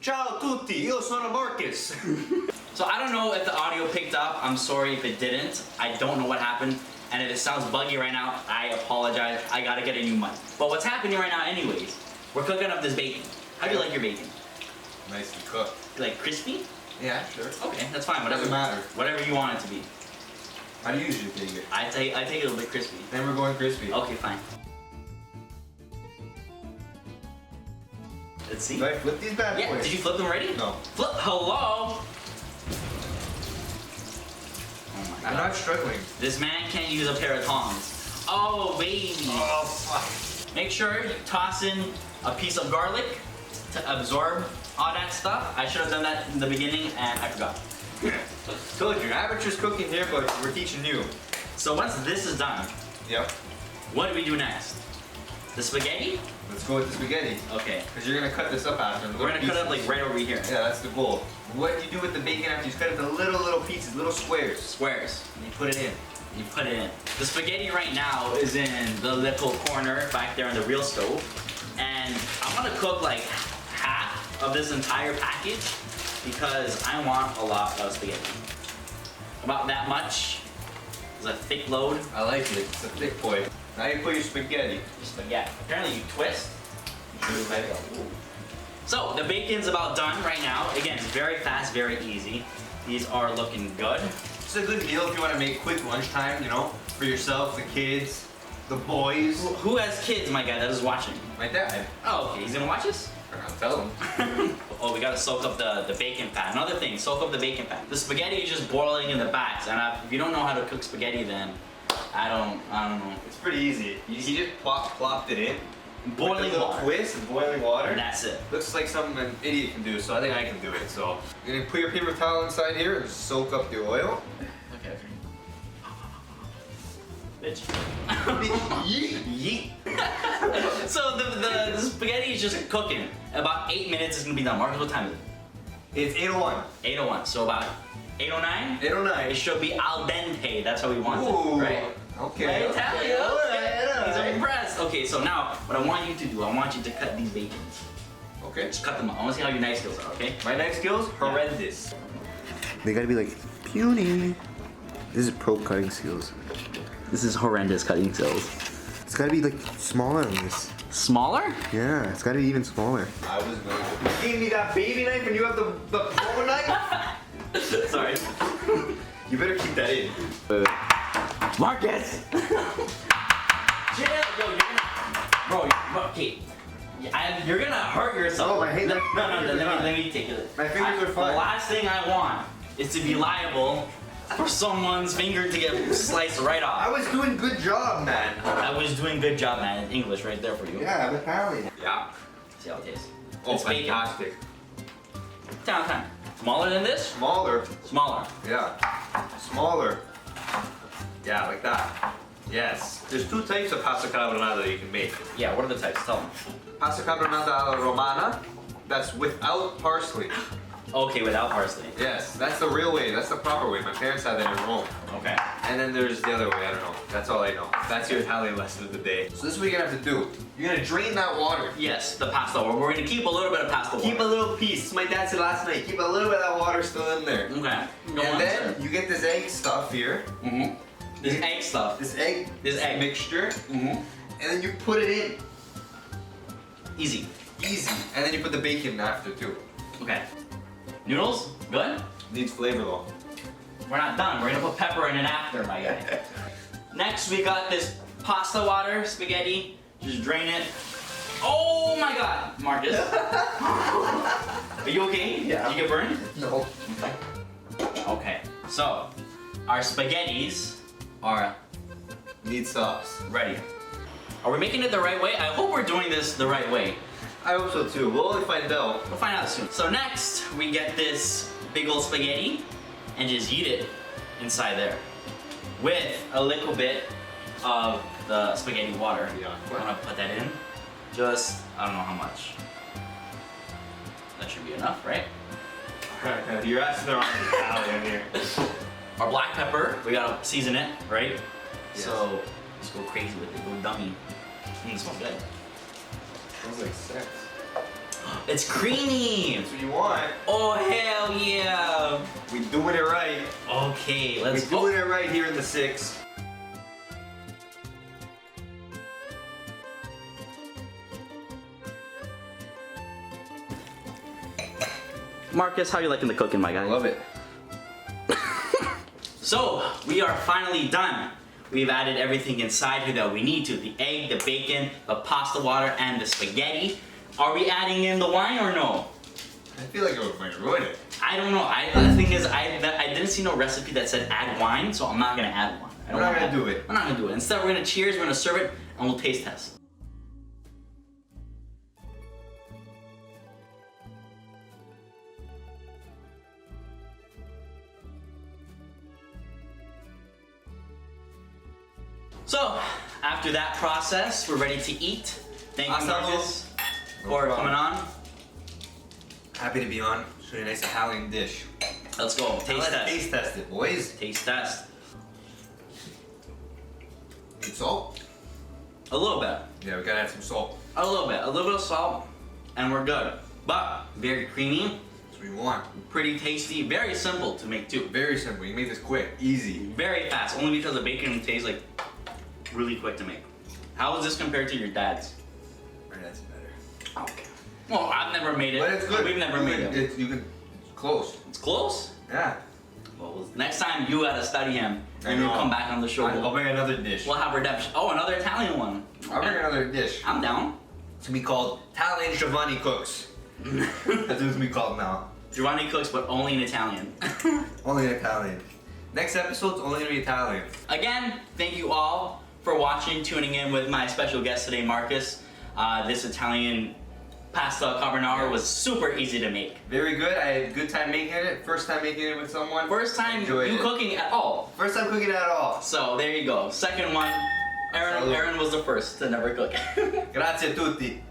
Ciao tutti, io sono Marcus. So I don't know if the audio picked up. I'm sorry if it didn't. I don't know what happened. And if it sounds buggy right now, I apologize. I gotta get a new mic. But what's happening right now anyways, we're cooking up this bacon. How do you like your bacon? Nicely cooked. Like crispy? Yeah, sure. Okay, that's fine. Whatever. Doesn't matter. Whatever you want it to be. How do you usually take it? I take it a little bit crispy. Then we're going crispy. Okay, fine. Let's see. Do I flip these bad boys? Yeah, did you flip them already? No. Flip, hello? Oh my I'm God. not struggling. This man can't use a pair of tongs. Oh, baby. Oh, fuck. Make sure you toss in a piece of garlic to absorb all that stuff. I should have done that in the beginning and I forgot. Told you, amateur's cooking here, but we're teaching you. So once this is done, Yep. what do we do next? The spaghetti? Let's go with the spaghetti. Okay. Because you're gonna cut this up after. We're gonna cut it up like right over here. Yeah, that's the goal. What you do with the bacon after you cut it into little pieces, little squares. Squares. And you put it in. You put it in. The spaghetti right now is in the little corner back there on the real stove. And I'm gonna cook like half of this entire package because I want a lot of spaghetti. About that much. It's a thick load. I like it. It's a thick boy. Now you put your spaghetti. Spaghetti. Apparently you twist. So the bacon's about done right now. Again, it's very fast, very easy. These are looking good. It's a good meal if you want to make quick lunchtime, you know, for yourself, the kids, the boys. Who has kids, my guy, that is watching? My dad. Oh, okay. He's gonna watch this? I'll tell him. Oh, we gotta soak up the bacon fat. Another thing, soak up the bacon fat. The spaghetti is just boiling in the back, and if you don't know how to cook spaghetti, then I don't know. It's pretty easy. You just plopped it in. Boiling with a little water. twist and boiling water. And that's it. Looks like something an idiot can do, so I think I can do it. So you're gonna put your paper towel inside here and soak up the oil. Okay. Bitch. Yeet. So the spaghetti is just cooking. About 8 minutes is gonna be done. Marcus, what time is it? It's 8:01. 8:01. So about 8:09. 8:09. It should be al dente. That's how we want Ooh. it, right? Okay. Right, Italian. All right. He's impressed. Okay, so now what I want you to do, I want you to cut these bacons. Okay. Just cut them up. I want to see how your knife skills are. Okay. My knife skills horrendous. They gotta be like puny. This is pro cutting skills. This is horrendous cutting skills. It's gotta be like smaller than this. Smaller? Yeah, it's gotta be even smaller. I was going to. You gave me that baby knife and you have the pro knife? Sorry. You better keep that in. Marcus! Chill! Yo, you're gonna... Bro, okay. You're gonna hurt yourself. Oh, my hand- Let me take it. My fingers are fine. The last thing I want is to be liable for someone's finger to get sliced right I off. was doing good job, man. I was doing good job, man. English right there for you. Yeah, I'm Italian. Yeah. See how it tastes. Oh, It's bacon. fantastic. Time. Smaller than this? Smaller. Smaller. Yeah. Smaller. Yeah, like that. Yes. There's two types of pasta carbonara that you can make. Yeah, what are the types? Tell them. Pasta carbonara alla romana, that's without parsley. Okay, without parsley. Yes, that's the real way. That's the proper way. My parents had that in Rome. Okay. And then there's the other way. I don't know. That's all I know. That's your Italian lesson of the day. So this is what you're gonna have to do. You're gonna drain that water. Yes, the pasta. We're gonna keep a little bit of pasta water. Keep a little piece. My dad said last night. Keep a little bit of that water still in there. Okay. Go And on, then sir. you get this egg stuff here. Mm-hmm. This egg stuff. This egg. This egg. mixture. Mm-hmm. And then you put it in. Easy. Easy. And then you put the bacon after too. Okay. Noodles? Good? Needs flavor though. We're not done. We're gonna put pepper in it after, my guy. Next, we got this pasta water, spaghetti. Just drain it. Oh my God, Marcus. Are you okay? Yeah. Did you get burned? No. Okay. Okay. So, our spaghettis are Need sauce. ready. Are we making it the right way? I hope we're doing this the right way. I hope so too. We'll only find out. We'll find out soon. So next, we get this big old spaghetti and just eat it inside there with a little bit of the spaghetti water. Yeah. I'm gonna put that in. Just, I don't know how much. That should be enough, right? You're asking the wrong Italian here. Our black pepper, we gotta season it, right? Yes. So, just go crazy with it, go dummy. It smells good. Smells like sex. It's creamy. That's what you want. Oh, hell yeah. We doing it right. Okay, let's We doing it right here in the 6. Marcus, how you liking the cooking, my guy? I love it. So, we are finally done. We've added everything inside here that we need to. The egg, the bacon, the pasta water, and the spaghetti. Are we adding in the wine or no? I feel like it might ruin it. I don't know. The thing is, I didn't see no recipe that said add wine, so I'm not gonna add wine. We're not gonna do it. I'm not gonna do it. Instead, we're gonna cheers, we're gonna serve it, and we'll taste test. So, after that process, we're ready to eat. Thank you, Marcus, for coming on. Happy to be on. Show you a nice Italian dish. Let's go. Taste test. Taste test it, boys. Taste test. Need salt? A little bit. Yeah, we gotta add some salt. A little bit of salt, and we're good. But very creamy, That's what we want. pretty tasty, very simple to make too. Very simple. You can make this quick, easy. Very fast, only because the bacon tastes like really quick to make. How is this compared to your dad's? Right, that's better. Okay. Well, I've never made it. But it's good. We've never made it. It's close. It's close. Yeah. Well, next time you gotta study him, and I you know. come back on the show. I'll bring another dish. We'll have redemption. Oh, another Italian one. I'll bring another dish. I'm down. It's gonna be called Italian Giovanni Cooks. That's what it's gonna be called now. Giovanni cooks, but only in Italian. Only in Italian. Next episode's only gonna be Italian. Again, thank you all for watching, tuning in with my special guest today, Marcus. This Italian pasta carbonara was super easy to make. Very good. I had a good time making it. First time making it with someone. First time Enjoyed you it. cooking at all. First time cooking at all. So there you go. Second one, Aaron was the first to never cook. Grazie a tutti.